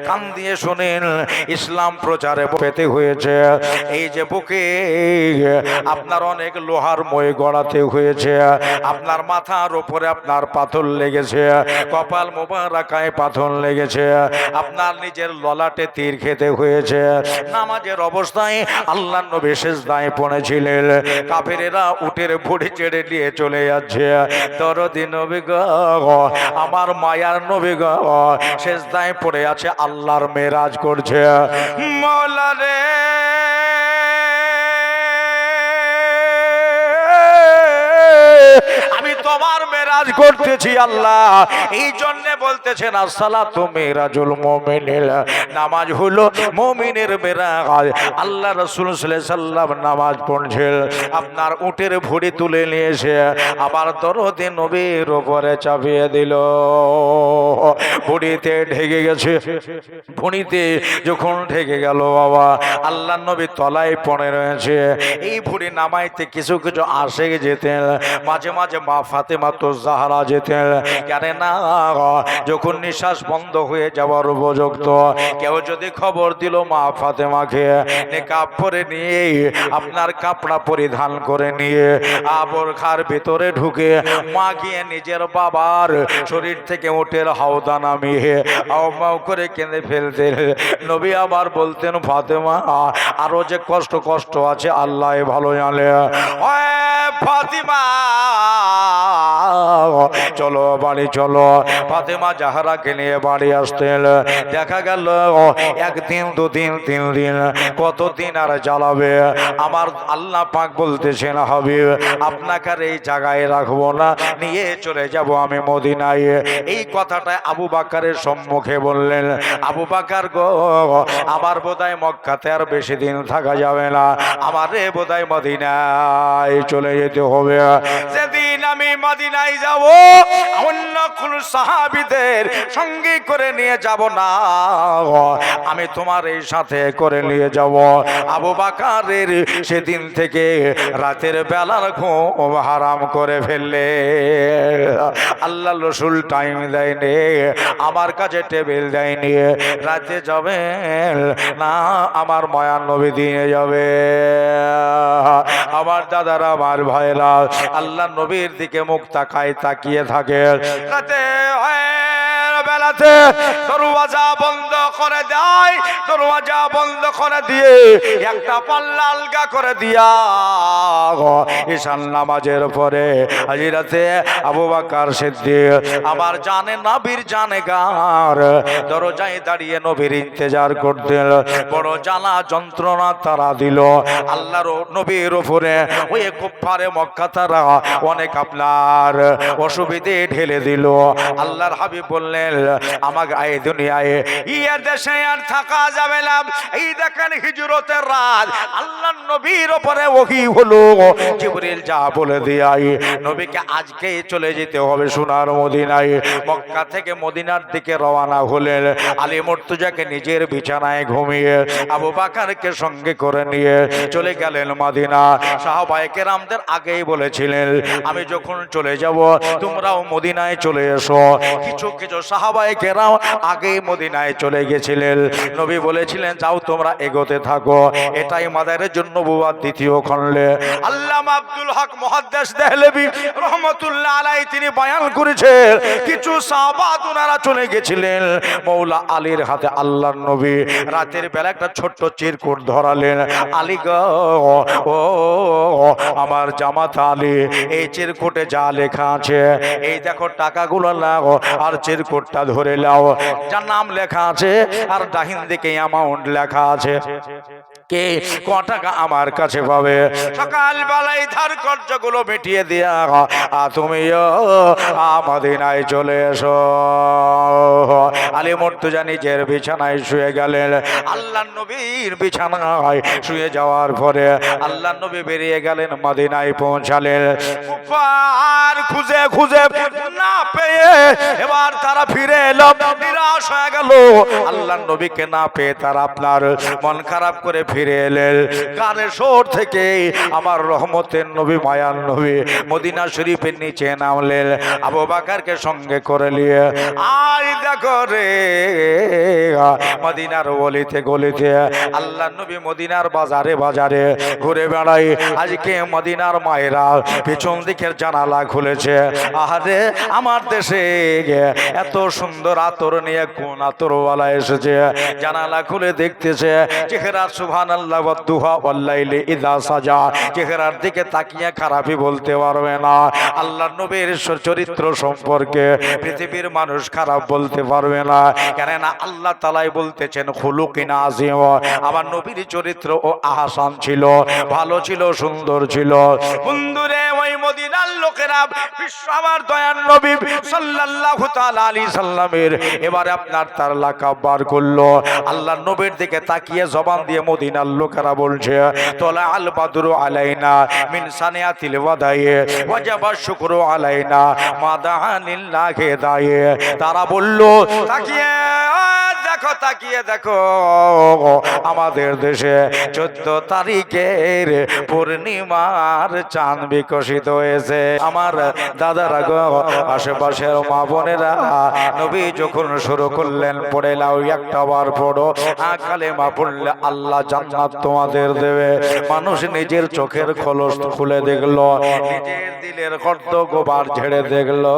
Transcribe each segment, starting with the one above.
কান দিয়ে শুনেন, ইসলাম প্রচারে পেতে হয়েছে। এই যে বুকে আপনার অনেক লোহার মই গড়াতে হয়েছে, আপনার মাথার উপরে আপনার পাথর লেগেছে, কপাল মোবারকায় পাথর লেগেছে, আপনার নিজের ললাটে তীর খেতে হয়েছে। নামাজের অবস্থায় আল্লাহর নবী সিজদায় পড়েছিলেন, কাফেরেরা উটের ভুঁড়ি চেড়ে নিয়ে চলে যাচ্ছে। দরদি নবী গো, আমার মায়ার নবী গো, সিজদায় পড়ে আছে, আল্লাহর মেরাজ করছে। মওলা রে, আমি তোমার মেরাজ করতেছি আল্লাহ। এই জন্য বলতেছেন আসসালাতু মিরাজুল মুমিনিন, নামাজ হলো মুমিনের মেরাজ। আল্লাহ রাসূল সাল্লাল্লাহু আলাইহি সাল্লাম নামাজ পড়ছেন, আপনার উটের ভুঁড়ি তুলে নিয়ে এসে আবার দরদে নবীর উপরে চাপিয়ে দিল। ভুঁড়িতে ঢেকে গেছে, ভুঁড়িতে যখন ঢেকে গেল বাবা, আল্লাহ নবী তলায় পড়ে রয়েছে। এই ভুঁড়ি নামাইতে কিছু কিছু আসে যেতেন, মাঝে মাঝে মা ফাতেমা তো জাহরা যেতেন। কেন না, যখন নিঃশ্বাস বন্ধ হয়ে যাওয়ার উপযুক্ত, কেউ যদি খবর দিল মা ফাতেমাকে নেকাব পরে নিয়ে আপনার কাপড়া পরিধান করে নিয়ে বোরখার ভিতরে ঢুকে মা গিয়ে নিজের বাবার শরীর থেকে উটের হাওদা নামিয়ে আও করে কেঁদে ফেলতেন। নবী আবার বলতেন, ফাতেমা আরো যে কষ্ট কষ্ট আছে আল্লাহ ভালো জানে। ফাতেমা চলো বাড়ি চলো। ফাতেমা জাহরাকে নিয়ে বাড়ি আসতেন। দেখা গেল একদিন দুদিন তিন দিন, কতদিন আর জ্বালাবে। আমার আল্লাহ পাক বলতেছেন, হাবিব আপনাকে আর এই জায়গায় রাখবো না, নিয়ে চলে যাব আমি মদিনায়। এই কথাটা আবু বকরের সম্মুখে বললেন। আবু বকর গো, আমার বোধহয় মক্কাতে আর বেশি দিন থাকা যাবে না, আমারে বোধহয় মদিনায় চলে যেতে হবে। যেদিন আমি মদিনায় যাব, অন্য কোন সাহাবীদের সঙ্গে করে নিয়ে যাব না, আমি তোমার এই সাথে করে নিয়ে যাব। আবু বকরের সেদিন থেকে রাতের বেলার ঘুম হারাম করে ফেললে। আল্লাহ রসুল টাইম দেয়নি, আমার কাছে টেবিল দেয়নি, রাতে যাবে না আমার মায়ার নবী দিয়ে যাবে। আমার দাদারা, আমার ভাইরা, আল্লাহ নবীর দিকে মুখ তাকায় তাকিয়ে থাকে। রাতে বেলাতে দরওয়াজা বন্ধ করে দেয়, দরওয়াজা বন্ধ করে দিয়ে একটা পাল্লা আলগা করে দিয়া ঈশান নামাজের পরে হাজিরাতে আবু বকর সিদ্দিক আমার জানে নবীর জানেগার দরজায় দাঁড়িয়ে নবীর ইন্তজার করতেন। বড় জ্বালা যন্ত্রণা তারা দিল আল্লাহর নবীর উপরে। ওই কুফারে মক্কা তারা অনেক আপনার অসুবিধে ঢেলে দিল। আল্লাহর হাবিব বললেন, আমাকে এই দুনিয়ায় ইয়া দেশে আর থাকা যাবে না। এই দেখেন হিজরতের রাত, আল্লাহর নবীর উপরে ওহী হলো। জিবরিল যা বলে দিয়াই নবীকে আজকেই চলে যেতে হবে সোনার মদিনায়। মক্কা থেকে মদিনার দিকে রওনা হলেন। আলী মুর্তজাকে নিজের বিছানায় ঘুমিয়ে আবু বকরকে সঙ্গে করে নিয়ে চলে গেলেন মদিনা। সাহাবায়ে কেরামদের আগেই বলেছিলেন, আমি যখন চলে যাব তোমরাও মদিনায় চলে এসো। কিছু কিছু সাহাবায়ে কেরাম আগেই মদিনায় চলে গেছিলেন। নবী বলেছিলেন, যাও তোমরা এগোতে থাকো। এটাই মাদারের জন্য বুয়ার দ্বিতীয় খণ্ডে আল্লামা আব্দুল হক মুহাদ্দিস দেহলভী রহমাতুল্লাহ আলাইহি তিনি বয়ান করেছেন, কিছু সাহাবা ওনারা চলে গেছিলেন মওলা আলীর হাতে। আল্লাহর নবী রাতের বেলা একটা ছোট্ট চিরকুট ধরালেন। আলী গো, ও আমার জামাত আলী, এই চিরকুটে যা লেখা আছে, এই দেখো টাকাগুলো নাও আর চিরকুটটা ধরে নাও। যার নাম লেখা আছে আর ডাহিন দিকে অ্যামাউন্ট লেখা আছে, কে ক টাকা আমার কাছে পাবে। সকাল বেলায় ধার কর্জগুলো মিটিয়ে দিয়া তুমি মদিনায় চলে এসো। আলী মুর্তজা নিজের বিছানায় শুয়ে গেলেন। আল্লাহর নবীর বিছানায় শুয়ে যাওয়ার পরে আল্লাহর নবী বেরিয়ে গেলেন, মদিনায় পৌঁছালেন। আর খুঁজে খুঁজে না পেয়ে এবার তারা ফিরে এলো, নিরাশ হয়ে গেল। আল্লাহর নবীকে না পেয়ে তারা আপনার মন খারাপ করে ফিরে ফিরে এলেন। কানে শোর থেকে আমার রহমতের নবী মায়ার নবী মদিনা শরীফের নিচে নামলেন। আবু বকরকে সঙ্গে করে নিয়ে আই দেখো রে মদিনার গলিতে গলিতে আল্লাহ নবী মদিনার বাজারে বাজারে ঘুরে বেড়াই। আজকে মদিনার মায়েরা পিছন দিকের জানালা খুলেছে। আহারে আমার দেশে এত সুন্দর আতর নিয়ে কোন আতরওয়ালা এসেছে। জানালা খুলে দেখতেছে চেহারা সুবহানাল্লাহ ওয়া দুহা ওয়াল লাইলি ইযা সাজা। চেহারার দিকে তাকিয়ে খারাপই বলতে পারবে না। আল্লাহর নবীর চরিত্র সম্পর্কে পৃথিবীর মানুষ খারাপ বলতে পারবে না, কেননা আল্লাহ তাআলাই বলতেছেন খুলুকিন আযীম। আমার নবীর চরিত্র ও আহসান ছিল, ভালো ছিল, সুন্দর ছিল। বন্ধুরে ওই মদিনার লোকেরা বিশ্ব আমার দয়ার নবী সাল্লাল্লাহু তাআলা আলাইহি সাল্লামের এবারে আপনার তার লাকাব বার করলো। আল্লাহর নবীর দিকে তাকিয়ে জবান দিয়ে মদিনার লোকেরা বলছে তোলা আল বাদরু আলাইনা মিন সানিয়াতিল ওয়াদায়ে ওয়াজাবা শুকরু আলাইনা মাদানিল্লাহি দায়ে। তারা বলল তাকিয়ে দেখো, তাকিয়ে দেখো আমাদের দেশে 14 তারিখের পূর্ণিমার চাঁদ বিকশিত হয়েছে। আমার দাদারা গো, আশেপাশের মা বোনেরা নবী যখন শুরু করলেন পড়ে লাও একটা বার পড়ো, কালেমা পড়লে আল্লাহ জান্নাত তোমাদের দেবে। মানুষ নিজের চোখের খোলস খুলে দেখলো, নিজের দিলের গর্ত গোবার ঝেড়ে দেখলো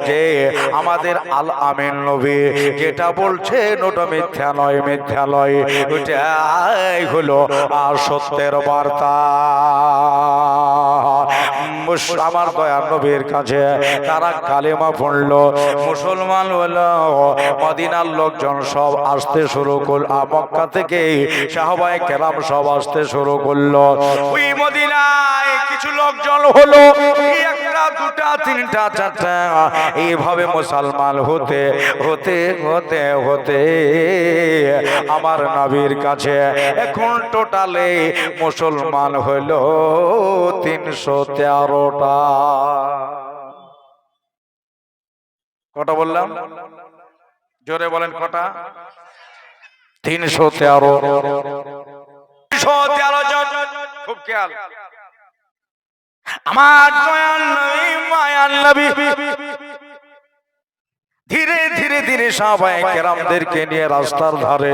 যে আমাদের আল আমিন নবী যেটা বলছেন ওটা মিথ্যা নয়, মিথ্যা নয়, ওইটাই হলো আর সত্যের বার্তা। আমার দয়ার নবীর কাছে তারা কালেমা পড়লো, মুসলমান হলো। মদিনার লোকজন সব আসতে শুরু করল, মক্কা থেকে সাহাবায়ে কেরাম সব আসতে শুরু করলো। ওই মদিনায় কিছু লোকজন হলো একটা দুটা তিনটা চারটা, এইভাবে মুসলমান হতে হতে হতে হতে আমার নবীর কাছে এখন টোটালে মুসলমান হলো 313টা। কটা বললাম? জোরে বলেন কটা? 313 জন। খুব খেয়াল। আমার দয়াল নবী মায়ার নবী ধীরে ধীরে ধীরে সাহাবায়ে কেরামদেরকে নিয়ে রাস্তার ধারে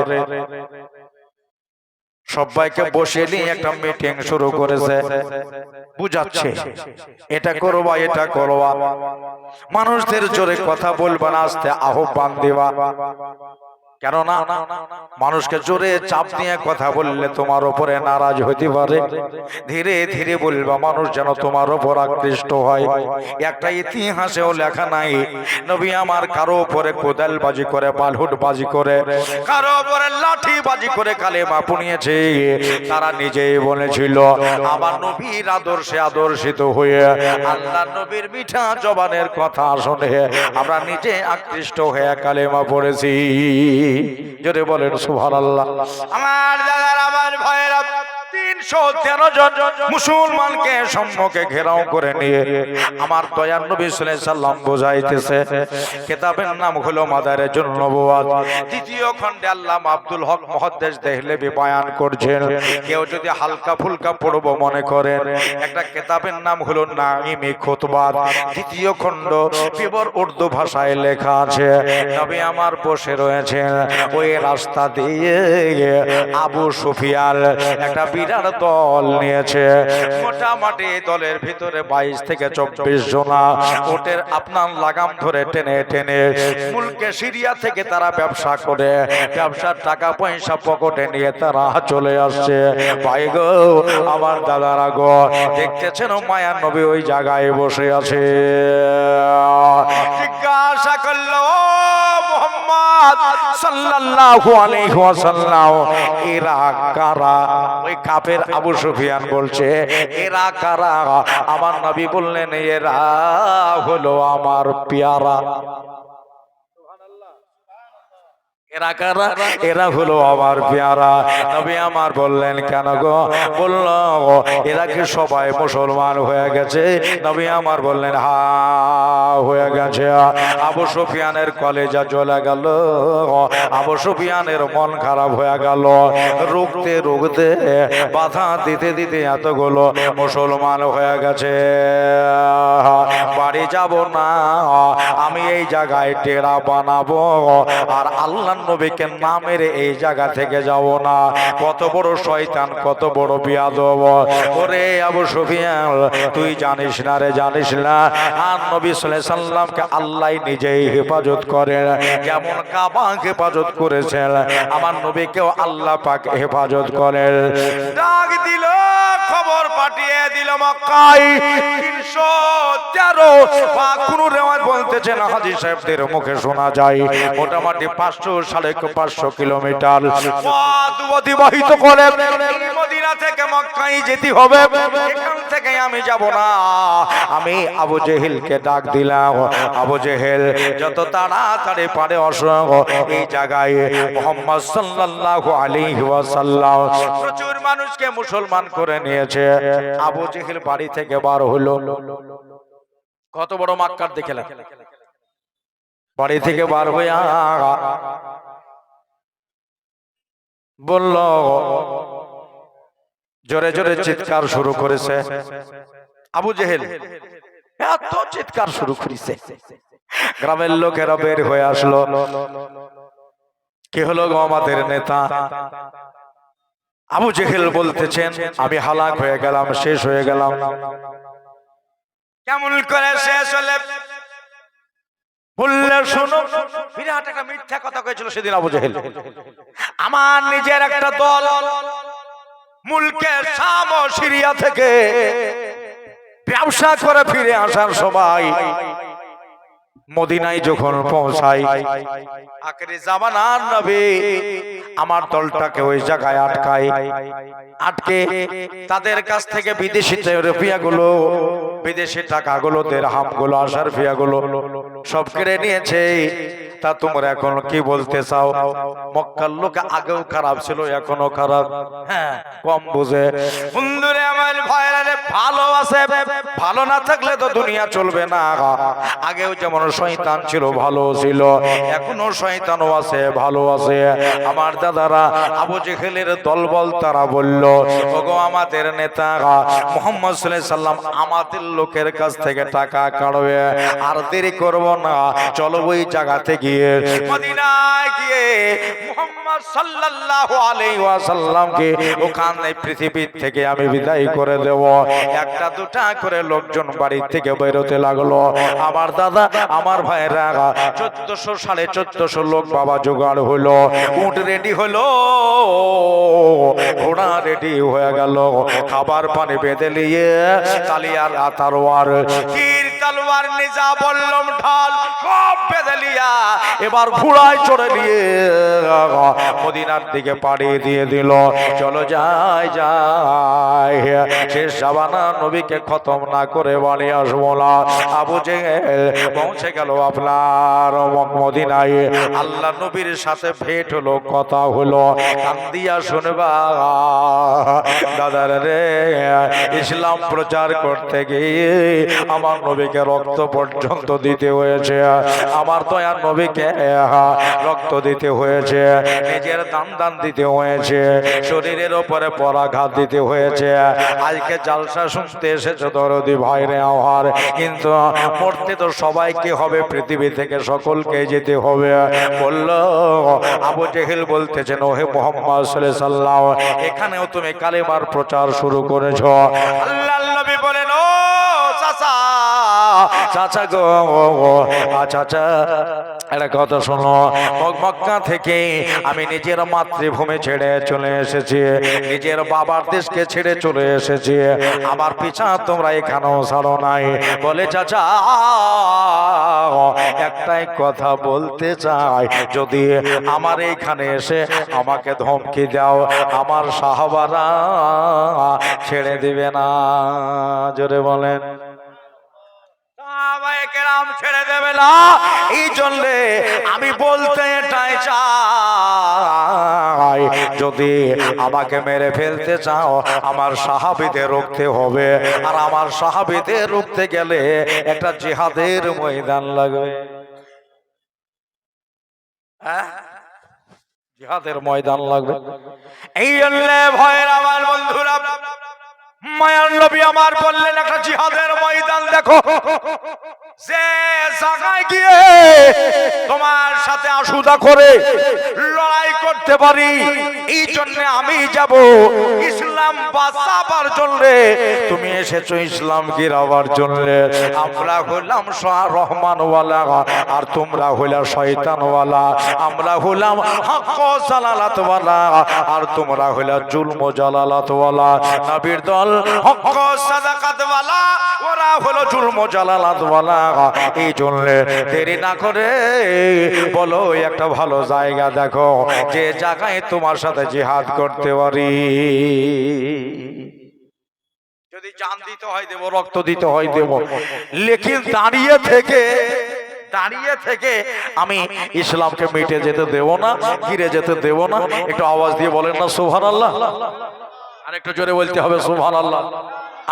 সবাইকে বসে নিয়ে একটা মিটিং শুরু করেছে। বুঝাচ্ছে এটা করবা, এটা করবা, মানুষদের জোরে কথা বলবা না, আস্তে আহ্বান দিবা। কেননা মানুষকে জোরে চাপ দিয়ে কথা বললে তোমার উপরে নারাজ হতে পারে। ধীরে ধীরে বলবা, মানুষ যেন তোমার উপর আকৃষ্ট হয়। একটা ইতিহাসেও লেখা নাই নবী আমার কারো উপরে কোদাল বাজি করে, পালহুট বাজি করে, কারো উপরে লাঠি বাজি করে কালেমা পুনিয়েছে। তারা নিজেই বলেছিল আমার নবীর আদর্শে আদর্শিত হয়ে আল্লাহ নবীর মিঠা জবানের কথা শুনে আমরা নিজে আকৃষ্ট হয়ে কালেমা পড়েছি। জোরে বলেন সুবহানাল্লাহ। আমার দাদার আমার ভাইয়েরা 313 জন মুসলমানকে সম্মুখে ঘেরাও করে নিয়ে আমার দয়ার নবী সাল্লাল্লাহু আলাইহি সাল্লাম বোঝাইতেছে। কিতাবের নাম হলো মাদারিজুন নবুওয়াত। দ্বিতীয় খণ্ডে আল্লামা আব্দুল হক মুহাদ্দিস দেহলভী বয়ান করছেন। কেউ যদি হালকা ফুলকা পড়ব মনে করেন, একটা কিতাবের নাম হলো নাঈমি খুতবাত। দ্বিতীয় খণ্ড পিওর উর্দু ভাষায় লেখা আছে। নবী আমার বসে রয়েছেন, ওই রাস্তা দিয়ে আবু সুফিয়ান একটা বিরাট দল নিয়েছে। মোটামুটি দলের ভিতরে 22 থেকে 24 জনা ওটের আপনার লাগাম ধরে টেনে টেনে মুলকে সিরিয়া থেকে তারা ব্যবসা করে, ব্যবসার টাকা পয়সা পকেটে নিয়ে তারা চলে আসছে। ভাই গো, আমার দাদারা গো, দেখতেছেন মায়ার নবী ওই জায়গায় বসে আছে। জিজ্ঞাসা করলো মুহাম্মদ সাল্লাল্লাহু আলাইহি ওয়াসাল্লাম, এরা কারা? ওই কাফের আবু সুফিয়ান বলছে এরা কারা? আমার নবী বললেন এরা হলো আমার পেয়ারা। এরা কারা? এরা হলো আমার পেয়ারা। নবী আমার বললেন কেন গো? বলল এরা কি সবাই মুসলমান হয়ে গেছে? নবী আমার বললেন হ্যাঁ হয়ে গেছে। আবু সুফিয়ানের কলেজা জ্বলে গেল, আবু সুফিয়ানের মন খারাপ হয়ে গেল। রুখতে রুখতে বাধা দিতে দিতে এতগুলো মুসলমান হয়ে গেছে। বাড়ি যাব না, আমি এই জায়গায় ডেরা বানাবো আর আল্লাহর নবীকে না মেরে এই জায়গা থেকে যাব না। কত বড় শয়তান, কত বড় বিয়াদব। ওরে আবু সুফিয়ান, তুই জানিস না রে, জানিস না আর নবী সাল্লাল্লাহু আলাইহি সাল্লামকে আল্লাহ নিজেই হেফাজত করেন। যেমন কাবা হেফাজত করেছেন, আমার নবীকেও আল্লাহ পাক হেফাজত করেন। ডাক দিল, খবর পাঠিয়ে দিল মক্কায় 313 বা কোন রেওয়াজ বলতেছেন হাজী সাহেবদের মুখে শোনা যায় মোটামুটি 500 কিলোমিটার পথ অতিবাহিত করে মদিনা থেকে মক্কায় যেতে হবে। এখান থেকে আমি যাব না। আমি আবু জেহেলকে ডাক দিলাম, আবু জেহেল যত তাড়াতাড়ি পারে অসঙ্গ এই জায়গায় মুহাম্মদ সাল্লাল্লাহু আলাইহি ওয়াসাল্লাম প্রচুর মানুষকে মুসলমান করে নিয়েছে। আবু জেহেল বাড়ি থেকে বার হলো। কত বড় মাক্কার দেখলেন, বাড়ি থেকে বার হয়ে বলল, জোরে জোরে চিৎকার শুরু করেছে। আবু জেহেল এত চিৎকার শুরু করেছে, গ্রামের লোকেরা বের হয়ে আসলো। কি হলো গো আমাদের নেতা? আবু জেহেল বলতেছেন, আমি হালাক হয়ে গেলাম, শেষ হয়ে গেলাম। কেমন করে শেষ হলে বললে, শোনো, বিরাট একটা মিথ্যা কথা কয়েছিল সেদিন আবু জেহেল। আমার নিজের একটা দল মুলকের শাম ও সিরিয়া থেকে ব্যবসা করে ফিরে আসার সময় মদিনায় যখন পৌঁছাই, আখেরি জামানার নবী আমার দলটাকে ওই জায়গায় আটকে তাদের কাছ থেকে বিদেশি রুপিয়াগুলো, বিদেশি টাকাগুলো, দিরহামগুলো, আশরাফিয়াগুলো সব কেড়ে নিয়েছে। তা তোমরা এখন কি বলতে চাও? মক্কার লোক আগেও খারাপ ছিল, এখনো খারাপ। হ্যাঁ, কম বুঝে। বন্ধুরে আমার ভাইরা, ভালো আছে, ভালো না থাকলে তো দুনিয়া চলবে না। আগেও যেমন শয়তান ছিল, ভালো ছিল, এখনো শয়তানও আছে, ভালো আছে। আমার দাদারা আবু জেহেলের দলবল তারা বলল, ওগো আমাদের নেতা মুহাম্মদ সাল্লাল্লাহু আলাইহি সাল্লাম আমাদের লোকের কাছ থেকে টাকা কাড়বে, আর দেরি করব না, চলো ওই জায়গাতে গিয়ে মদিনায় গিয়ে মুহাম্মদ সাল্লাল্লাহু আলাইহি ওয়াসাল্লামকে ওখানে পৃথিবীর থেকে আমি বিদায় করে দেব। একটা দুটা করে লোকজন বাড়ি থেকে বের হতে লাগলো। আমার দাদা, আমার ভাইরা 1400 1450 লোক বাবা জোগাড় হলো, উট রেডি হলো, ঘোড়া রেডি হয়ে গেল, খাবার পানি বেঁধে নিয়ে তালিয়ার তরোয়ার, তীর তলোয়ার, নিজা বল্লম, ঢাল সব বেঁধে লিয়া এবার ঘোড়ায় চড়ে নিয়ে মদিনার দিকে পাড়ি দিয়ে দিল। চলো যাই যাই, শেষ জামানা নবীকে খতম না করে বাড়ি আসবো না। আবু জেহেল পৌঁছে গেল আপনার মদিনায়। আল্লাহ নবীর সাথে ভেট হলো, কথা হলো, কান্দিয়া শুনবা দাদার রে, ইসলাম প্রচার করতে গিয়ে আমার নবীকে রক্ত পর্যন্ত দিতে হয়েছে, আমার দয়ার নবীকে রক্ত দিতে হয়েছে, নিজের দান দিতে হয়েছে, শরীরের ওপরে পরাঘাত দিতে হয়েছে। আজকে জালসা শুনতে এসেছে দরদি ভাইরে আমার, কিন্তু মরতে তো সবাইকে হবে, পৃথিবী থেকে সকলকে যেতে হবে। বলল আবু জেহেল বলতেছেন, ওহে মুহাম্মদ সাল্লাল্লাহু আলাইহি সাল্লাম, এখানেও তুমি কালেমার প্রচার শুরু করেছো। আল্লাহর নবী বলেন, ও চাচা, চাচা গো, চাচা একটা কথা শোনো, মক্কা থেকে আমি নিজের মাতৃভূমি ছেড়ে চলে এসেছি, নিজের বাবার দেশকে ছেড়ে চলে এসেছি, আমার পিছা তোমরা এখানেও ছাড়ো নাই। বলে চাচা একটাই কথা বলতে চাই, যদি আমার এখানে এসে আমাকে ধমকি দাও, আমার সাহাবারা ছেড়ে দিবে না। জোরে বলেন, ছেড়ে দেবে না। এই জন্য আমি বলতে এটাই চাই, যদি আমাকে মেরে ফেলতে চাও আমার সাহাবীদের রুখতে হবে, আর আমার সাহাবীদের রুখতে গেলে একটা জিহাদের ময়দান লাগবে। জিহাদের ময়দান লাগবে। এই জন্য ভয়ের আমার বন্ধুরা, মায়ার নবী আমার বললেন একটা জিহাদের ময়দান দেখো, যে জায়গায় গিয়ে তোমার সাথে আসুদা করে লড়াই করতে পারি। এই জন্য আমি যাব ইসলাম বাঁচাবার জন্য, তুমি এসেছো ইসলাম গিরাবার জন্য। আমরা হলাম রহমানওয়ালা আর তোমরা হইলা শয়তানওয়ালা, আমরা হলাম হক জালালাতওয়ালা আর তোমরা হইলা জুলম জালালাতওয়ালা। নবীর দল হক সাদাকাতওয়ালা, ওরা হলো জুলম জালালাতওয়ালা। এই জন্য দেরি না করে বলো একটা ভালো জায়গা দেখো, যে জায়গায় তোমার সাথে জিহাদ করতে পারি। যদি জান দিতে হয় দেব, রক্ত দিতে হয় দেব, লেকিন দাঁড়িয়ে থেকে আমি ইসলামকে মিটে যেতে দেব না, গিরে যেতে দেব না। একটু আওয়াজ দিয়ে বলেন না সুবহানাল্লাহ। আর একটু জোরে বলতে হবে সুবহানাল্লাহ।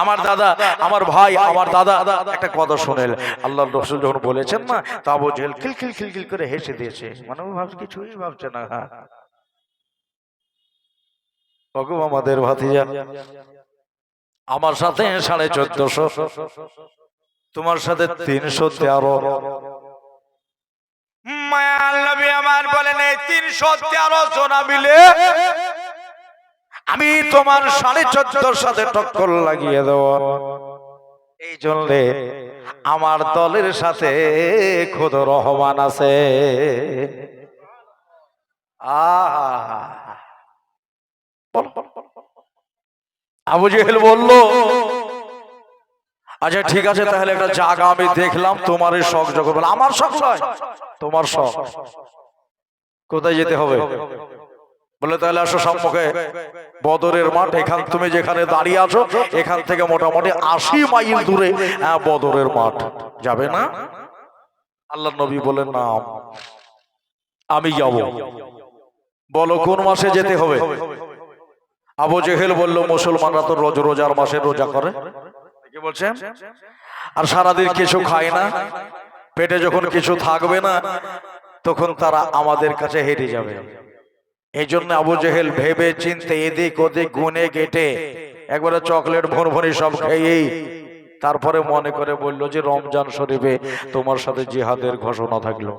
আমার দাদা, আমার ভাই, আমার দাদা একটা কথা শোনেন, আল্লাহর রাসূল যখন বলেছেন না, তা আবু জেহেল খিলখিল করে হেসে দিয়েছে, মানে ও ভাবছে কিছুই ভাবছে না। ওগো আমাদের ভাতিজা, আমার সাথে 1450, তোমার সাথে 313। মায়ার নবী আমার বলেন এই 313 জনা মিলে আমি তোমার 1450 সাথে টক্কর লাগিয়ে দেব। এই জন্য আমার দলের সাথে খোদ রহমান আছে। আবু জেহেল বলল, আচ্ছা ঠিক আছে, তাহলে একটা জায়গা আমি দেখলাম, তোমার এই শখ যখন বলে, আমার শখ নয় তোমার শখ, কোথায় যেতে হবে? বলে তাহলে আসো সম্মুখে বদরের মাঠ, এখান তুমি যেখানে দাঁড়িয়ে আছো এখান থেকে মোটামুটি 80 মাইল দূরে বদরের মাঠ, যাবে না? আল্লাহর নবী বলেন না আমি যাব। বলো কোন মাসে যেতে হবে? আবু জেহেল বলল মুসলমানরা তো রোজার মাসে রোজা করে, কি বলছেন, আর সারাদিন কিছু খায় না, পেটে যখন কিছু থাকবে না তখন তারা আমাদের কাছে হেরে যাবে। এই জন্য আবু জেহেল ভেবে চিন্তে এদিক ওদিক গুনে গেটে একবারে চকলেট ভরভরি সব খেয়েই তারপরে মনে করে বলল যে রমজান শরীফে তোমার সাথে জিহাদের ঘোষণা থাকলো।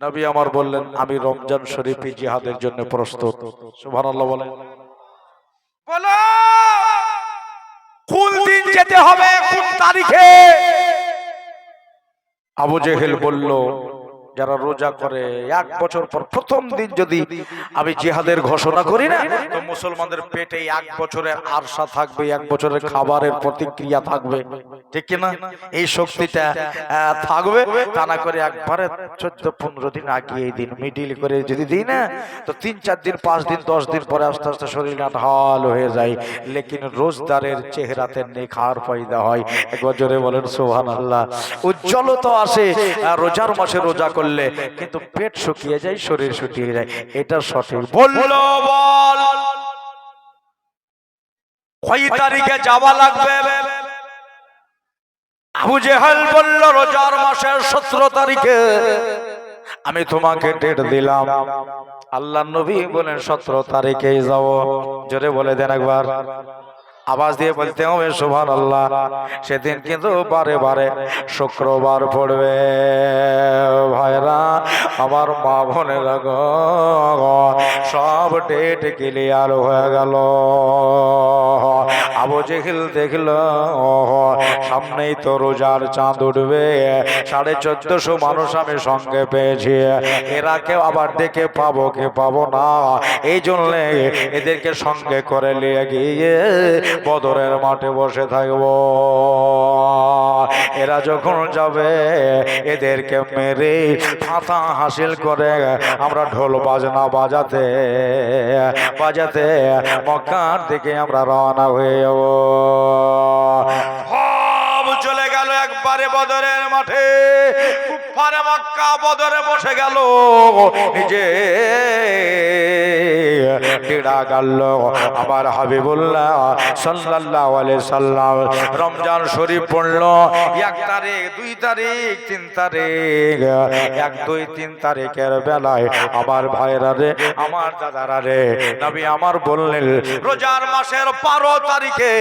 নবী আমার বললেন আমি রমজান শরীফে জিহাদের জন্য প্রস্তুত। সুবহানাল্লাহ বলেন। বলো কোন দিন যেতে হবে, কোন তারিখে? আবু জেহেল বলল যারা রোজা করে 1 বছর পর প্রথম দিন যদি আমি জিহাদের ঘোষণা করি না, তো মুসলমানদের পেটে 1 বছরের আরশা থাকবে, 1 বছরের খাবারের প্রতিক্রিয়া থাকবে, ঠিক কিনা? এই শক্তিটা থাকবে। তা না করে একবারে 14-15 দিন আগে এই দিন মিডিল করে যদি দিই না, তো 3-4 দিন 5 দিন 10 দিন পরে আস্তে আস্তে শরীর ঢাল হয়ে যায়। লেকিন রোজদারের চেহারাতে নেখার পয়দা হয়। একবার জোরে বলেন সুবহানাল্লাহ। উজ্জ্বলতা আসে রোজার মাসে রোজা করলে, কিন্তু পেট শুকিয়ে যায়, শরীর শুকিয়ে যায়। এটা সঠিক বললো। বল কয় তারিখে যাওয়া লাগবে? আবু জেহেল বলল রোজার মাসের 17 তারিখে আমি তোমাকে ডেট দিলাম। আল্লাহর নবী বলেন 17 তারিখেই যাও। জোরে বলে দেন একবার, আওয়াজ দিয়ে বলতে হবে সুবহানাল্লাহ। সেদিন কিন্তু বারে বারে শুক্রবার পড়বে। ভাইরা আমার মা বোনেরা গো, সব ডেট ক্লিয়ার হয়ে গেল। আবু জেহেল দেখলো সামনেই তো রোজার চাঁদ উঠবে, 1450 মানুষ আমি সঙ্গে পেয়েছি, এরা কেউ আবার দেখে পাবো কে পাবো না, এই জন্য এদেরকে সঙ্গে করে নিয়ে গিয়ে বদরের মাঠে বসে থাকবো। এরা যখন যাবে এদেরকে মেরে ফাঁসা হাসিল করে আমরা ঢোল বাজনা বাজাতে বাজাতে মক্কার দিকে আমরা রওনা হয়ে যাব। সব চলে গেল একবারে বদরের মাঠে। কুফারে মক্কা বদরে বসে গেল, নিজে ছিড়া গেল। আমার হাবিবুল্লাহ সাল্লাল্লাহু আলাইহি সাল্লাম রমজান শরীফ পড়লো 1 তারিখ 2 তারিখ 3 তারিখ 1 2 3 তারিখের বেলায় আমার ভাইরা রে আমার দাদারা রে নবী আমার বললেন রোজার মাসের 12 তারিখে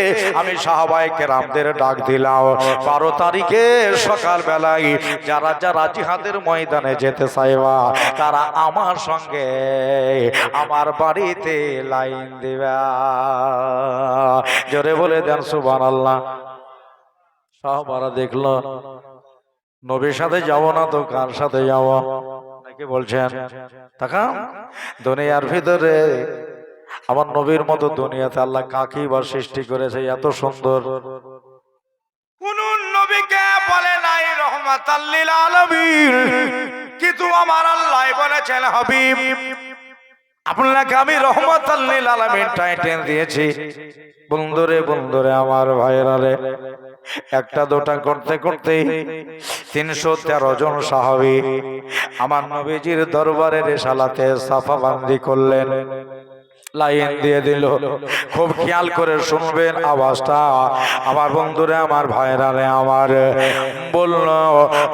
আমি সাহাবায়ে কেরামদের ডাক দিলাম 12 তারিখে সকাল বেলায় যারা যারা জিহাদের ময়দানে যেতে চাইবা তারা আমার সঙ্গে আমার বাড়িতে লাইন দিবা। জোরে বলে দেন সুবহানাল্লাহ। সাহাবারা দেখলো নবীর সাথে যাব না তো কার সাথে যাব নাকি বলছেন তাকান দুনিয়ার ভিতরে আমার নবীর মতো দুনিয়াতে আল্লাহ কাকেই বা সৃষ্টি করেছে এত সুন্দর। কোন নবীকে বলে নাই রহমাতাল লিল আলামিন, কিন্তু আমার আল্লাহ বলেছেন হাবিব আপনাকে আমি রহমাতাল লিল আলামিন টাইটেল দিয়েছি। বন্ধুরে বন্ধুরে আমার ভাইরা রে একটা দুটা করতে করতে 313 জন সাহাবী আমার নবীজির দরবারে রেসালাতে সাফাবন্দি করলেন, লাইন দিয়ে দিল। খুব খেয়াল করে শুনবেন আওয়াজটা আমার বন্ধুরে আমার ভাইরা রে আমার বলল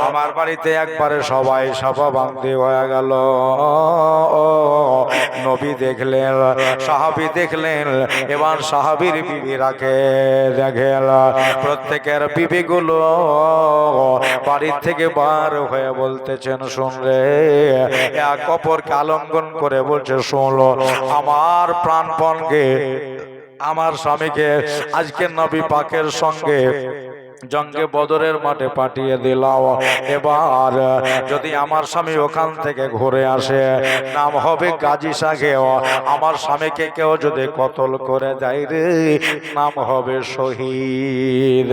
আমার বাড়িতে একবারে সবাই সাফাবন্দি হয়ে গেল। নবী দেখলেন সাহাবী দেখলেন এবার সাহাবীর বিবিরাকে দেখেন প্রত্যেকের বিবিগুলো বাড়ির থেকে বার হয়ে বলতেছেন শুনলে এক অপরকে আলিঙ্গন করে বলছে শুনলো আমার প্রাণপণকে আমার স্বামীকে আজকে নবী পাকের সঙ্গে জঙ্গে বদরের মাঠে পাঠিয়ে দিলাম। এবার যদি আমার স্বামী ওখান থেকে ঘুরে আসে নাম হবে গাজী সাহেব, আমার স্বামীকে কেউ যদি কতল করে দেয় রে নাম হবে শহীদ।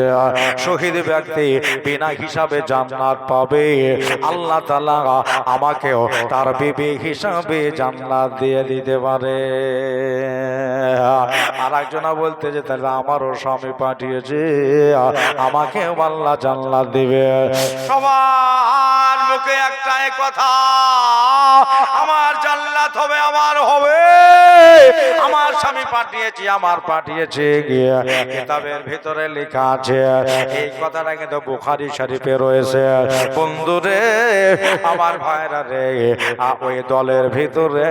শহীদ ব্যক্তি বিনা হিসাবে জান্নাত পাবে, আল্লাহ তাআলা আমাকেও তার বিবি হিসাবে জান্নাত দিয়ে দিতে পারে। আর একজনা বলতে যে তাহলে আমারও স্বামী পাঠিয়েছে আমাকে আল্লাহ জান্নাত দিবে। সবার মুখে একটাই কথা আমার জান্নাত হবে আমার হবে, আমার স্বামী পাঠিয়েছে আমার পাঠিয়েছে। কিতাবের ভিতরে লেখা আছে এই কথাটা কিন্তু বুখারী শরীফে রয়েছে। বন্ধুরে আমার ভাইরা রে ওই দলের ভিতরে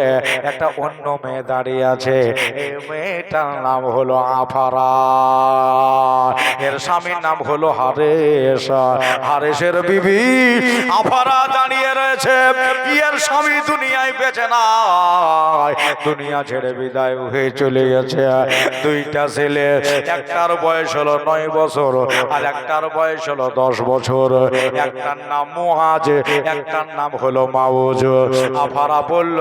একটা অন্য মেয়ে দাঁড়িয়ে আছে, এই মেয়েটার নাম হলো আফারা, এর স্বামীর নাম হলো হারেস। হারেসের বিবি আফারা দাঁড়িয়ে রয়েছে, এর স্বামী দুনিয়ায় বেঁচে নাই, দুনিয়া ছেড়ে বিদায় হয়ে চলে গেছে। দুইটা ছেলে, একটার বয়স হলো 9 বছর আর একটার বয়স হলো 10 বছর। একটার নাম মুআজ, একটার নাম হলো মাউজ। আফারা বলল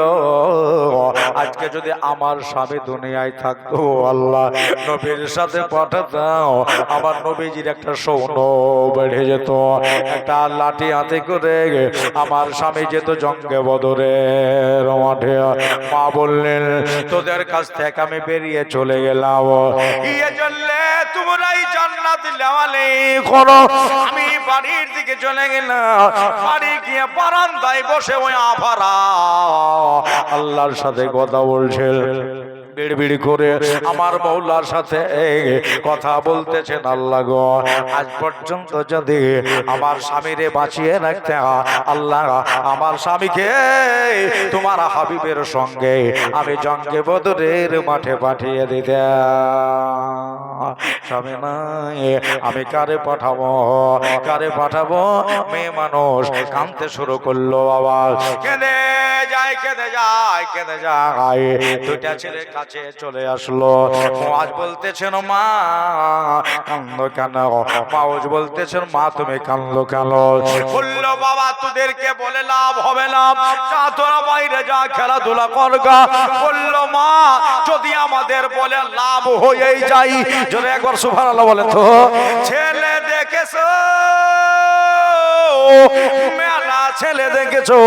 আজকে যদি আমার স্বামী দুনিয়ায় থাকতো আল্লাহ নবীর সাথে পাঠাতাম, আমার নবীজির একটা সৈন্য বেড়ে যেত, একটা লাঠি হাতে করে আমার স্বামী যেত জঙ্গে বদরের মাঠে। মা বললেন তোদের কাছ থেকে আমি বেরিয়ে চলে গেলাম, গিয়ে চললে তোমরাই জান্নাত লেওয়ালে করো। আমি বাড়ির দিকে চলে গেলাম, বাড়ি গিয়ে বারান্দায় বসে ওই আফারা আল্লাহর সাথে কথা বলছে, বিড়বিড় করে আমার মৌলার সাথে কথা বলতেছেন। আল্লাহ গো আজ পর্যন্ত যদি আমার স্বামীরে বাঁচিয়ে রাখতে আল্লাহ আমার স্বামীকে তোমার হাবিবের সঙ্গে আমি জঙ্গে বদরের মাঠে পাঠিয়ে দিতে। স্বামী নাই আমি কারে পাঠাবো কারে পাঠাবো? মেয়ে মানুষ কাঁদতে শুরু করলো, আবার কেঁদে যায় কেঁদে যায় কেঁদে যায়। দুইটা ছেলে কাছে চলে আসলো, মুআজ বলতেছেন মা কান্দো কেন? মাউজ বলতেছেন মা তুমি কান্দো কেন? বললো বাবা তোদেরকে বলে লাভ হবে না, যা তোরা বাইরে যা খেলাধুলা করগা। বললো মা যদি আমাদের বলে লাভ হয়েই যাই, যদি একবার সুবহানাল্লাহ বলেন তো। ছেলে দেখেছো মেলা ছেলে দেখেছো,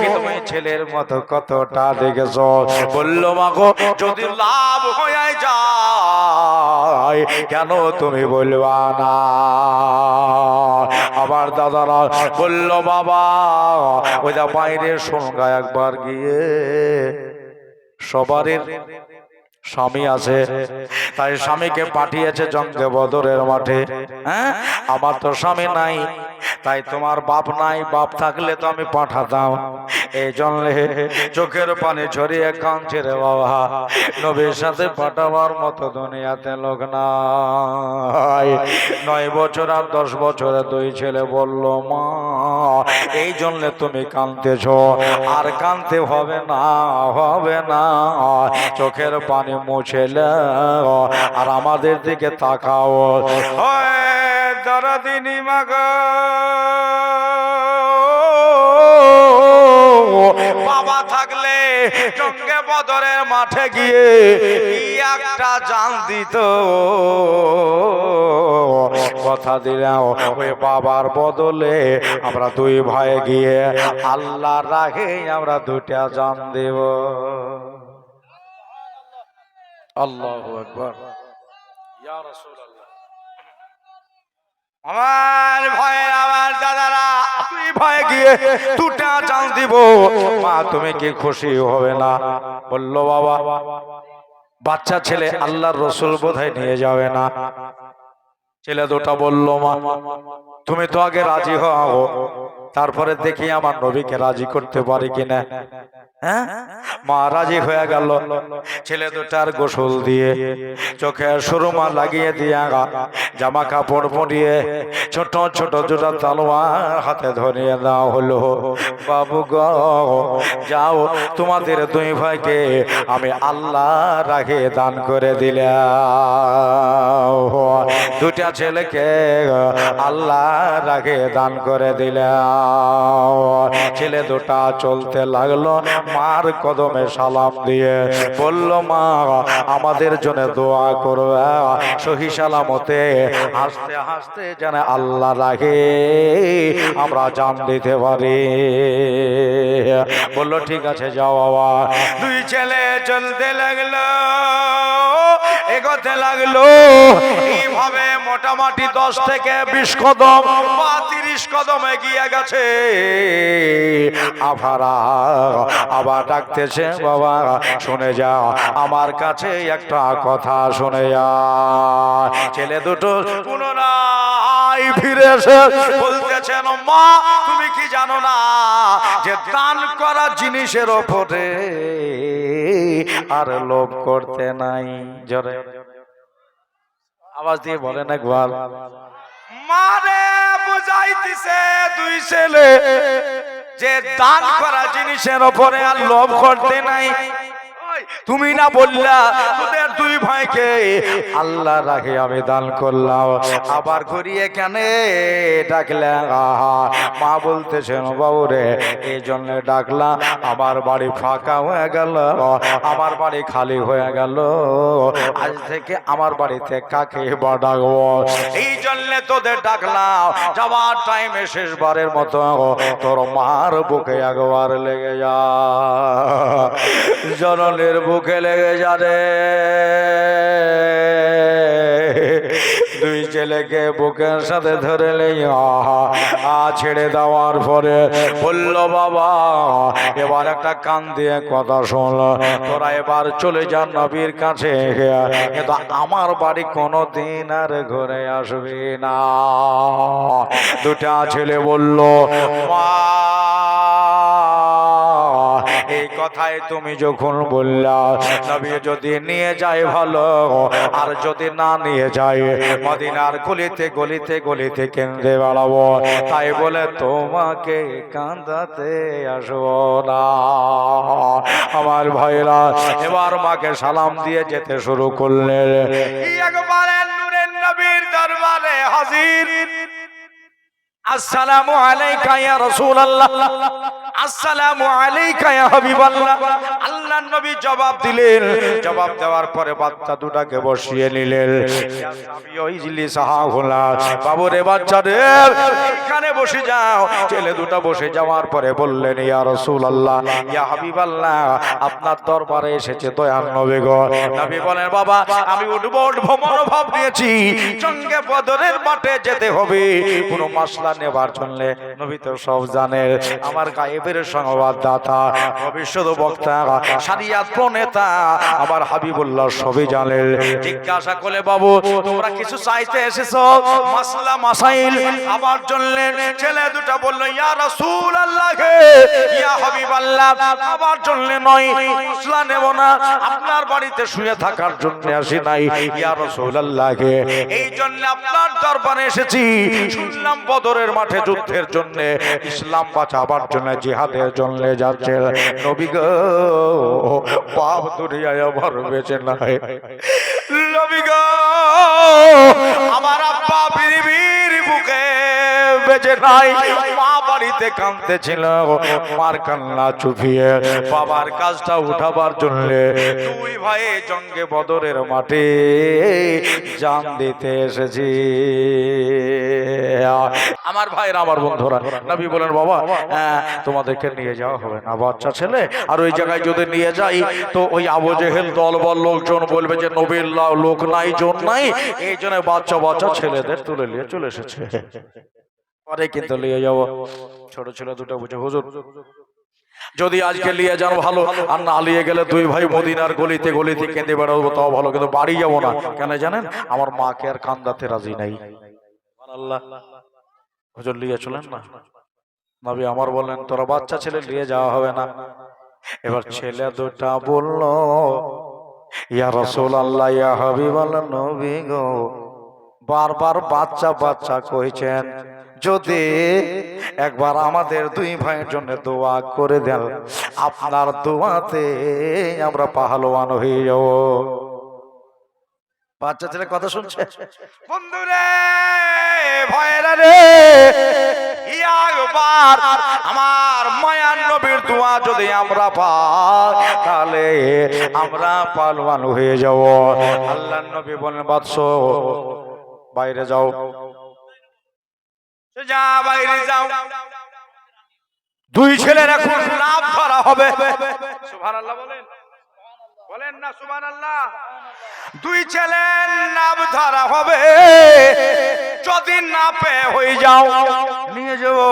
কিন্তু ওই ছেলের মতো কতটা দেখেছো? বললো মা গো যদি লাভ হয়ে যায় কেন তুমি বলবা না? আমার দাদারা বলল বাবা ওইটা বাইরের সঙ্গে একবার গিয়ে সবারের স্বামী আছে, তাই স্বামীকে পাঠিয়েছে জঙ্গে বদরের মাঠে। হ্যাঁ, আমার তো স্বামী নাই, তাই তোমার বাপ নাই, বাপ থাকলে তো আমি পাঠাতাম। এই জন্য চোখের পানি ঝরিয়ে কাঁদছে রে বাবা, নবীর সাথে পাঠাবার মতো দুনিয়াতে লোক নাই। 9 বছর আর 10 বছরে 2 ছেলে বলল, মা এই জন্য তুমি কাঁদতেছ, আর কাঁদতে হবে না, হবে না, চোখের পানি মুছে নাও আর আমাদের দিকে তাকাও। দরদিনী মাগো, বাবা থাকলে জঙ্গে বদরের মাঠে গিয়ে একটা জান দিত। কথা দিলাম, ওই বাবার বদলে আমরা 2 ভাই গিয়ে আল্লাহর রাহে আমরা 2টা জান দেব। আল্লাহু আকবার, ইয়া রাসূলুল্লাহ। আমার ভয়ে, আমার দাদারা 2 ভাই গিয়ে 2টা জান দিব। মা তুমি কি খুশি হবে না? বলল, বাবা বাচ্চা ছেলে আল্লাহর রাসূল বোধহয় নিয়ে যাবে না। ছেলে 2টা বলল, মা তুমি তো আগে রাজি হও, তারপরে দেখি আমার নবীকে রাজি করতে পারি কিনা। হ্যাঁ, মা রাজি হয়ে গেল। ছেলে 2টার গোসল দিয়ে, চোখে সুরমা লাগিয়ে দিয়া, জামা কাপড় পরিয়ে, ছোট ছোট 2টা তলোয়ার হাতে ধরিয়ে দেওয়া হলো। বাবু গো যাও, তোমাদের 2 ভাইকে আমি আল্লাহ রাহে দান করে দিলাম। 2টা ছেলেকে আল্লাহ রাহে দান করে দিলাম। ছেলে 2টা চলতে লাগলো, মার কদমে সালাম দিয়ে বলল, মা আমাদের জন্য দোয়া করবে, সহি সালামতে হাসতে হাসতে যেন আল্লাহ রাখে আমরা জান দিতে পারি। বললো ঠিক আছে যাও বাবা। 2 ছেলে চলতে লাগলো, এগোতে লাগলো। এইভাবে মোটামুটি 10 থেকে 20 কদম বা 30 কদম এগিয়ে গেছে। আবার ডাকতেছে, বাবা শুনে যা, আমার কাছে একটা কথা শুনে যা। ছেলে 2টো পুনরায় ফিরে এসে বলতেছেন, মা তুমি কি জানো না যে দান করা জিনিসের ওপরে আর লোভ করতে নাই। জোরে আওয়াজ দিয়ে বলেন একবার। মারে বুঝাইতেছে 2 ছেলে যে দান করা জিনিসের ওপরে আর লোভ করতে নাই। তুমি না বললা তোদের 2 ভাইকে আল্লাহ রাখে আমি দান করলাম, আবার ঘুরিয়ে কেন ডাকলাম? মা বলতেছেন, বাবু রে এই জন্য ডাকলাম, আমার বাড়ি ফাঁকা হয়ে গেল, আমার বাড়ি খালি হয়ে গেল, আজ থেকে আমার বাড়িতে কাকে বা ডাকবো, এই জন্য তোদের ডাকলাম। যাওয়ার টাইমে শেষবারের মতো তোর মার বুকে একবার লেগে যা, জননীর বুকে লেগে যা রে। 2 ছেলেকে বুকের সাথে ধরে ছেড়ে দেওয়ার পরে বলল, বাবা এবার একটা কান দিয়ে কথা শোন, তোরা এবার চলে যান নবীর কাছে, কিন্তু আমার বাড়ি কোনোদিন আর ঘুরে আসবি না। 2টা ছেলে বলল, মা এই কথাই তুমি যখন বললা, নবী যদি নিয়ে যায় ভালো, আর যদি না নিয়ে যায় মদিনার গলিতে গলিতে গলিতে কেন্দ্রে বেড়াবো, তাই বলে তোমাকে কাঁদাতে আসবো না। আমার ভাইরা এবার মাকে সালাম দিয়ে যেতে শুরু করলেন। একবারে নূরের নবীর দরবারে হাজির। আসসালামু আলাইকা ইয়া রাসূলুল্লাহ, আসসালামু আলাইকা ইয়া হাবিবাল্লাহ। আল্লাহর নবী জবাব দিলেন। জবাব দেওয়ার পরে বাচ্চা 2টাকে বসিয়ে নিলেন। বাবুরে বাচ্চারে এখানে বসে যাও। ছেলে 2টা বসে যাওয়ার পরে বললেন, ইয়া রাসূলুল্লাহ, ইয়া হাবিবাল্লাহ, আপনার দরবারে এসেছে দয়ার নবী গো। নবী বলেন, বাবা আমি উঠবো মনোভাব নিয়েছি, জঙ্গে বদরের মাঠে যেতে হবে, কোনো মাসলা নেবার জন্য। নবী তো সব জানে, আমার গায়ে গায়বের সংবাদদাতা, ভবিষ্যৎ বক্তা, শরিয়াত প্রণেতা আমার হাবিবুল্লাহ সবই জানেন। জিজ্ঞাসা করলে বাবু তোমরা কিছু চাইতে এসেছো, মাসলা মাসাইল আমার জন্য? ছেলে দুটো বলল ইয়া রাসূলুল্লাহ, ইয়া হাবিবাল্লাহ, আমার জন্য নয়, মাসলা নেব না, আপনার বাড়িতে শুয়ে থাকার জন্য আসি নাই ইয়া রাসূলুল্লাহ, এই জন্য আপনার দরবারে এসেছি। শুনলাম বদরের মাঠে যুদ্ধের জন্য, ইসলাম বাঁচাবার জন্য, জিহাদের জন্য যাচ্ছে নবী গো, বাপ দুনিয়ায় আমার বেঁচে নাই। নবী গো, আমার আব্বা পৃথিবীর বুকে বেঁচে নাই। মা বাড়িতে কাঁদতেছিল, মার কান্না চুপিয়ে বাবার কাজটা উঠাবার জন্য দুই ভাই জঙ্গে বদরের মাঠে জান দিতে এসেছি। আমার ভাইরা, আমার বন্ধুরা, নবী বলেন বাবা তোমাদেরকে নিয়ে যাওয়া হবে না, বাচ্চা ছেলে, আর ওই জায়গায় যদি নিয়ে যাই তো ওই আবু জেহেল দলবল লোকজন বলবে যে নবীর লোক নাই, জন নাই, এই জন্য বাচ্চা বাচ্চা ছেলেদের তুলে নিয়ে চলে এসেছে। পরে কিন্তু নিয়ে যাবো। ছোট ছেলে দুটো বুঝে হুজুর যদি আজকে নিয়ে যান ভালো, আর না নিয়ে গেলে দুই ভাই মদিনার গলিতে গলিতে কেঁদে বেড়াবো, তাও ভালো, কিন্তু বাড়ি যাবো না। কেন জানেন? আমার মাকে আর কান্দাতে রাজি নাই। আল্লাহ হুজুর নিয়ে চলেন না। নবী আমার বললেন তোরা বাচ্চা ছেলে নিয়ে যাওয়া হবে না। এবার ছেলে দুটা বলল ইয়া রাসূলুল্লাহ, ইয়া হাবিবাল্লাহ, নবী গো, বারবার বাচ্চা বাচ্চা কইছেন, যদি একবার আমাদের দুই ভাইয়ের জন্য দোয়া করে দেন, আপনার দোয়াতে আমরা পাহলওয়ান হয়ে যাব। বাচ্চা ছেলে কথা শুনছে? বন্ধুরে ভয়েরা রে, একবার আমার মায়ার নবীর দোয়া যদি আমরা পাই তাহলে আমরা পাহলওয়ান হয়ে যাব। আল্লাহর নবী বলেন বাদশ বাইরে যাও, যা বাইরে যাও, দুই ছেলের এখন লাভ ধরা হবে। সুবহানাল্লাহ বলেন, বলেন না সুবহানাল্লাহ। দুই ছেলের নাম ধরা হবে, যদি না পে হয়ে যাও নিয়ে যাবো,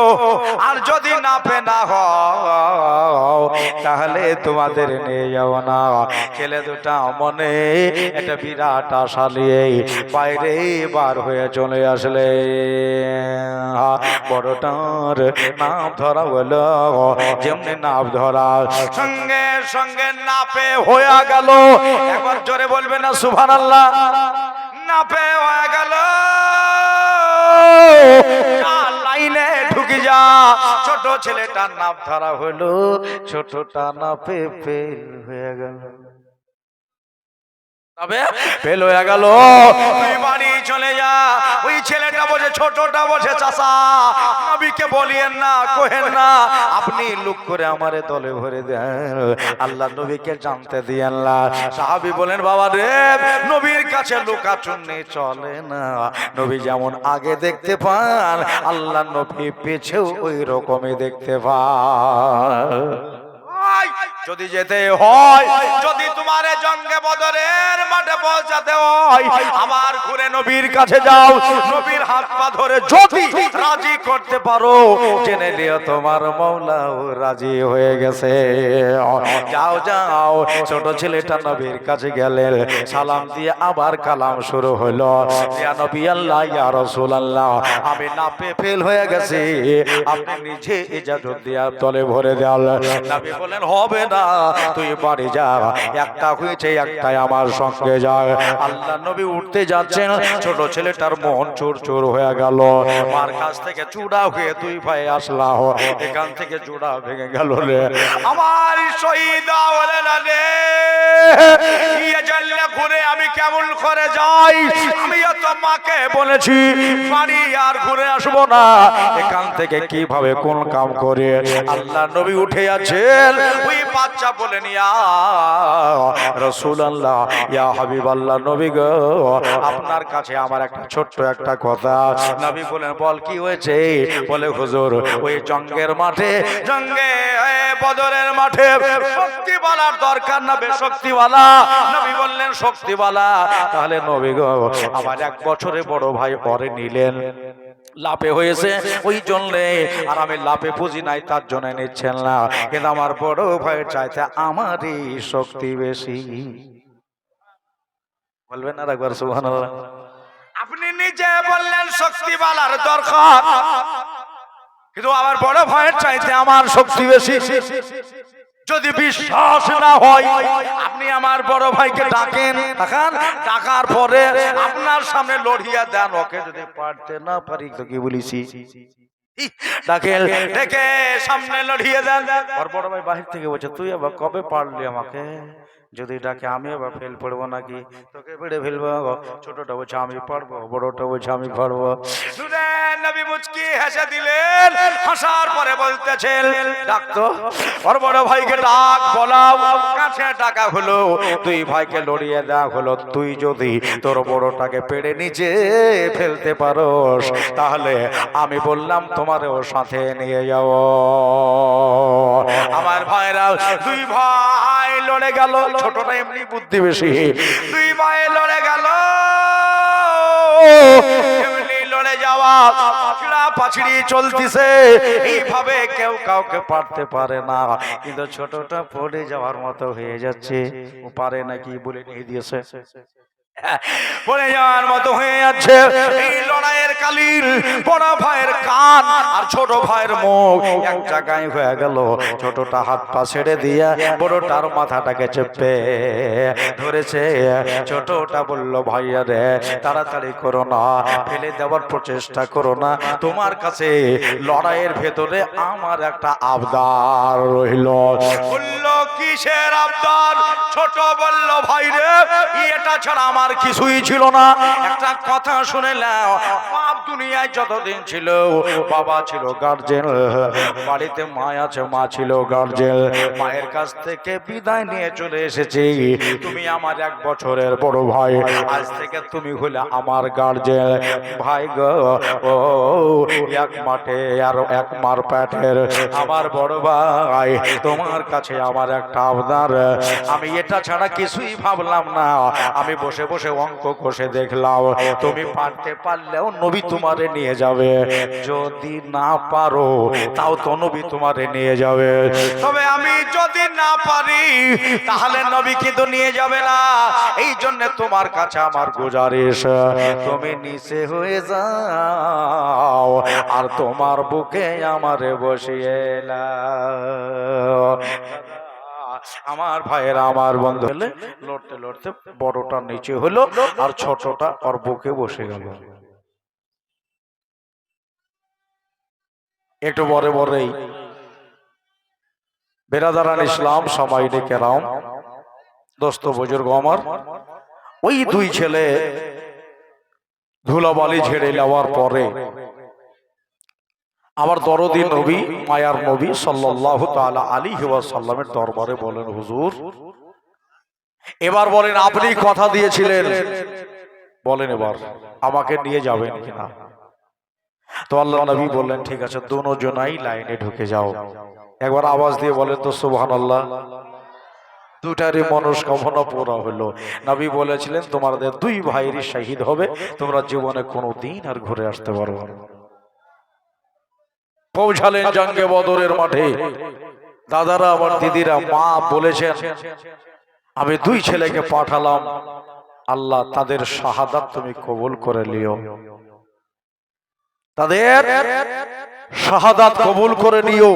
আর যদি না পে না হও তাহলে তোমাদের নিয়ে যাবো না। ছেলে দুটা মনে একটা বিরাট আশা নিয়ে বাইরে বার হয়ে চলে আসলে। বড়টার নাম ধরা হলো, যেমনি নাম ধরা সঙ্গে সঙ্গে না পে হয়ে গেল। একবার জোরে বলবে না সুবহানাল্লাহ। না পে হয়ে গেল, লাইনে ঢুকে যা। ছোট ছেলেটার নাম ধরা হলো, ছোটটা না পে ফেল হয়ে গেল। ফেল হয়ে গেল, তুই বাড়ি চলে যা। ওই ছেলেটা বসে, ছোটটা বসে, চাচা নবীকে বলিয়েন না, কহেন না, আপনি লুক করে আমারে দলে ভরে দেন, আল্লাহ নবীকে জানতে দিয়েন না। সাহাবী বলেন বাবা রে, নবীর কাছে লুকাচুন্নি চলে না। নবী যেমন আগে দেখতে পান, আল্লাহ নবী পেছেও ওই রকমই দেখতে পান। যদি যেতে হয়, যদি তোমার জঙ্গে বদরের মাঠে পৌঁছাতে হয়, আমার ঘুরে নবীর কাছে যাও। নবীর হাত পা ধরে যদি রাজি করতে পারো, জেনে নিও তোমার মওলাও রাজি হয়ে গেছে। যাও যাও। ছোট ছেলেটা নবীর কাছে গেলেন, সালাম দিয়ে আবার কালাম শুরু হলো। ইয়া নবী আল্লাহ, ইয়া রাসূলুল্লাহ, আমি নাপে ফেল হয়ে গেছি, আপনি নিজে ইজাজত দিয়া তলে ভরে দেন। নবী বলেন হবে না, তুই বাড়ি যা, একটা হয়েছে একটাই আমার সঙ্গে যা। আল্লাহ নবী উঠতে যাচ্ছেন, ছোট ছেলেটার মন চুর চুর হয়ে গেল। মার কাছ থেকে চূড়া হয়ে দুই ভাই আসলা, এখান থেকে চূড়া ভেঙে গেল রে আমার শহীদ। ঘুরে আমি কেমন করে যাই? আমি তো মাকে বলেছি বাড়ি আর ঘুরে আসবো না, এখান থেকে কিভাবে কোন কাম করে। আল্লাহ নবী উঠে আছেন, ওই বাচ্চা বলেন ইয়া রাসূলুল্লাহ, ইয়া হাবিবাল্লাহ, নবী গো, আপনার কাছে আমার একটা ছোট্ট একটা কথা। নবী বলেন বল কি হয়েছে? বলে হুজুর, ওই জঙ্গের মাঠে, জঙ্গে বদরের মাঠে শক্তিওয়ালার দরকার না বেশক্তিওয়ালা? নবী বললেন শক্তিওয়ালা। তাহলে নবী গো, আমার এক বছরে বড় ভাই পরে নিলেন, লাভে হয়েছে ওই জন্যে, আর আমি লাভে বুঝি নাই তার জন্য নিচ্ছেন না, কিন্তু আমার বড় ভাইয়ের চাইতে আমারই শক্তি বেশি। বলবেন না একবার সুবহানাল্লাহ? আপনি নিজে বললেন শক্তি বালার দরকার, কিন্তু আমার বড় ভাইয়ের চাইতে আমার শক্তি বেশি। যদি বিশ্বাস না হয় আপনি আমার বড় ভাইকে ডাকেন, ডাকার পরে আপনার সামনে লড়িয়া দেন, ওকে যদি পারতে না পারি তো কি বলেছি, ডাকেন, ডেকে সামনে লড়িয়ে দেন। আর বড় ভাই বাহির থেকে বলছে, তুই আবার কবে পারলি আমাকে? যদি ডাকে আমি আবার ফেল পড়বো নাকি, তোকে পেড়ে ফেলবো। ছোটটা বলছে আমি পারবো, বড়টা বলছে আমি পারবো। নবী মুচকি হেসে দিলেন, হাসার পরে বলতেছেন, ডাকতো ওর বড় ভাইকে ডাক, বলাও। কাছে ডাকা হলো, তুই ভাইকে লড়িয়ে দেওয়া হলো। তুই যদি তোর বড়টাকে পেড়ে নিচে ফেলতে পারোস, তাহলে আমি বললাম তোমারও সাথে নিয়ে যাও। আমার ভাইরা দুই ভাই লড়ে গেল, ছোটটা এমনি বুদ্ধি বেশি, দুই ভাই লড়ে গেল। এমনি লড়ে যাওয়া, পাছড়ি চলতিছে, এইভাবে কেউ কাউকে পারতে পারে না, কিন্তু ছোটটা পড়ে যাওয়ার মতো হয়ে যাচ্ছে। ও পারে নাকি বলে নিয়ে দিয়েছে, পড়ে যাওয়ার মতো হয়ে যাচ্ছে। এই লড়াইয়ের কালীন বড় ভাইয়ের কান আর ছোট ভাইয়ের মুখ এক জায়গায় হয়ে গেল। ছোটটা হাত পা ছেড়ে দিয়া বড়টার মাথাটাকে চেপে ধরেছে। ছোটটা বলল, ভাইয়া রে তাড়াতাড়ি করো না, ফেলে দেওয়ার প্রচেষ্টা করো না, তোমার কাছে লড়াইয়ের ভেতরে আমার একটা আবদার রইল। বলল, কিসের আবদার? ছোট বলল, ভাই রে এটা ছাড়া আমার কিছুই ছিল না। একটা কথা শুনে নাও, বাপ দুনিয়ায় যতদিন ছিল বাবা ছিল গার্জেন, বাড়িতে মা আছে, মা ছিল গার্জেন। মায়ের কাছ থেকে বিদায় নিয়ে চলে এসেছি। তুমি আমার 1 বছরের বড় ভাই, আজ থেকে তুমি হলে আমার গার্জেন। ভাই গো, ও এক মাঠে আর এক মার পেটের আমার বড় ভাই, তোমার কাছে আমার একটা আবদার। আমি এটা ছাড়া কিছুই ভাবলাম না। আমি বসে বসে অঙ্ক কষে দেখলাম, তুমি পারতে পারলেও নবী তোমারে নিয়ে যাবে, যদি না পারো তাও তো নবী তোমারে নিয়ে যাবে। তবে আমি যদি না পারি তাহলে নবী কিন্তু নিয়ে যাবে না। এই জন্য তোমার কাছে আমার গুজারিশ, তুমি নিচে হয়ে যাও আর তোমার বুকে আমারে বসিয়ে নাও। আমার ভাইয়েরা, আমার বন্ধু হলে লড়তে লড়তে বড়টা নিচে হলো আর ছোটটা ওর বুকে বসে গেল। একটু বড় বড়ই বেরাদারান ইসলাম, সামাইনে কেরাম, দোস্ত বুজুর্গ আমার, ওই দুই ছেলে ধুলাবালি ঝেড়ে নেওয়ার পরে আমার দরদি নবী, মায়ার নবী সাল্লাল্লাহু তাআলা আলাইহি ওয়াসাল্লামের দরবারে বলেন, হুজুর এবার বলেন আপনি কথা দিয়েছিলেন, বলেন এবার আমাকে নিয়ে যাবেন কিনা। তো আল্লাহ নবী বললেন, ঠিক আছে, দুজনাই লাইনে ঢুকে যাও। একবার আওয়াজ দিয়ে বলেন তো সুবহানাল্লাহ। দুটারই মনস্কামনা পুরা হলো। নবী বলেছিলেন, তোমাদের দুই ভাইয়েরই শহীদ হবে, তোমরা জীবনে কোনোদিন আর ঘুরে আসতে পারবে না। পৌঁছালেন জঙ্গে বদরের মাঠে। দাদারা, আমার দিদিরা, মা বলেছেন, আমি দুই ছেলেকে পাঠালাম, আল্লাহ তাদের শাহাদাত তুমি কবুল করে নিও, তাদের শাহাদাত কবুল করে নিও।